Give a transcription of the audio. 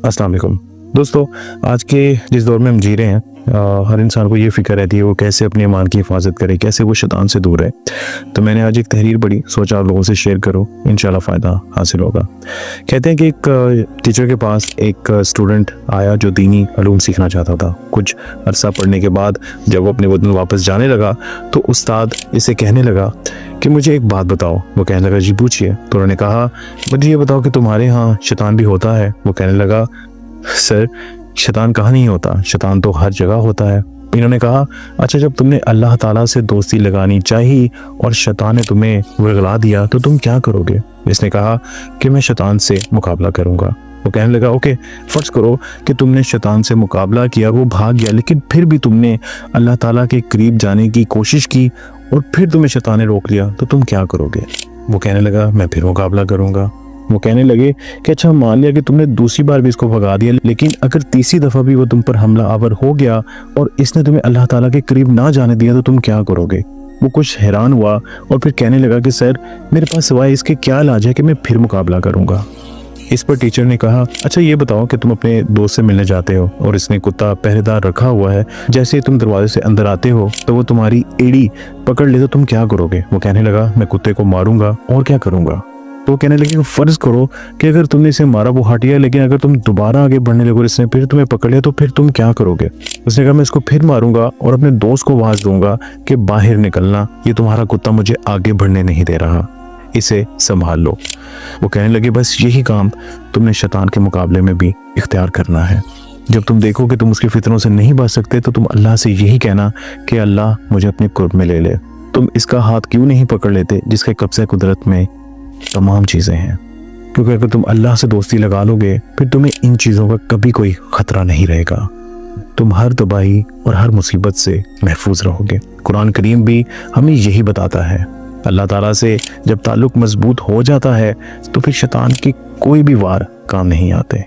अस्सलाम वालेकुम दोस्तों, आज के जिस दौर में हम जी रहे हैं, हर इंसान को ये फ़िक्र रहती है वो कैसे अपने ईमान की हिफाजत करे, कैसे वो शैतान से दूर रहे। तो मैंने आज एक तहरीर पढ़ी, सोचा आप लोगों से शेयर करो, इंशाल्लाह फ़ायदा हासिल होगा। कहते हैं कि एक टीचर के पास एक स्टूडेंट आया जो दीनी उलूम सीखना चाहता था। कुछ अरसा पढ़ने के बाद जब वो अपने वतन वापस जाने लगा तो उस्ताद इसे कहने लगा कि मुझे एक बात बताओ। वो कहने लगा जी पूछिए। तो उन्होंने कहा मुझे ये बताओ कि तुम्हारे यहाँ शैतान भी होता है? वो कहने लगा सर शैतान कहाँ नहीं होता, शैतान तो हर जगह होता है। इन्होंने कहा अच्छा, जब तुमने अल्लाह ताला से दोस्ती लगानी चाहिए और शैतान ने तुम्हें वगला दिया तो तुम क्या करोगे? इसने कहा कि मैं शैतान से मुकाबला करूंगा। वो कहने लगा ओके, फर्ज करो कि तुमने शैतान से मुकाबला किया, वो भाग गया, लेकिन फिर भी तुमने अल्लाह ताला के करीब जाने की कोशिश की और फिर तुम्हें शैतान ने रोक लिया, तो तुम क्या करोगे? वो कहने लगा मैं फिर मुकाबला करूंगा। वो कहने लगे कि अच्छा, मान लिया कि तुमने दूसरी बार भी इसको भगा दिया, लेकिन अगर तीसरी दफ़ा भी वो तुम पर हमला आवर हो गया और इसने तुम्हें अल्लाह ताला के करीब ना जाने दिया तो तुम क्या करोगे? वो कुछ हैरान हुआ और फिर कहने लगा कि सर मेरे पास सिवाय इसके क्या इलाज है कि मैं फिर मुकाबला करूंगा। इस पर टीचर ने कहा अच्छा ये बताओ कि तुम अपने दोस्त से मिलने जाते हो और इसने कुत्ता पहरेदार रखा हुआ है, जैसे ही तुम दरवाजे से अंदर आते हो तो वो तुम्हारी एड़ी पकड़ ले तो तुम क्या करोगे? वो कहने लगा मैं कुत्ते को मारूंगा और क्या करूंगा। तो कहने लगे फर्ज करो कि अगर तुमने इसे मारा वो हट गया, लेकिन अगर तुम दोबारा आगे बढ़ने लगो इसने फिर तुम्हें पकड़ लिया तो फिर तुम क्या करोगे? उसने कहा मैं इसको फिर मारूंगा और अपने दोस्त को आवाज दूंगा कि बाहर निकलना, ये तुम्हारा कुत्ता मुझे आगे बढ़ने नहीं दे रहा, इसे संभाल लो। वो कहने लगे बस यही काम तुमने शैतान के मुकाबले में भी इख्तियार करना है। जब तुम देखो कि तुम उसकी फितरों से नहीं बच सकते तो तुम अल्लाह से यही कहना कि अल्लाह मुझे अपने कुर्ब में ले ले। तुम इसका हाथ क्यों नहीं पकड़ लेते जिसके कब्ज़े कुदरत में तमाम चीज़ें हैं? क्योंकि अगर तुम अल्लाह से दोस्ती लगा लोगे फिर तुम्हें इन चीज़ों का कभी कोई ख़तरा नहीं रहेगा। तुम हर तबाही और हर मुसीबत से महफूज रहोगे। कुरान करीम भी हमें यही बताता है। अल्लाह ताला से जब ताल्लुक़ मजबूत हो जाता है तो फिर शैतान की कोई भी वार काम नहीं आते।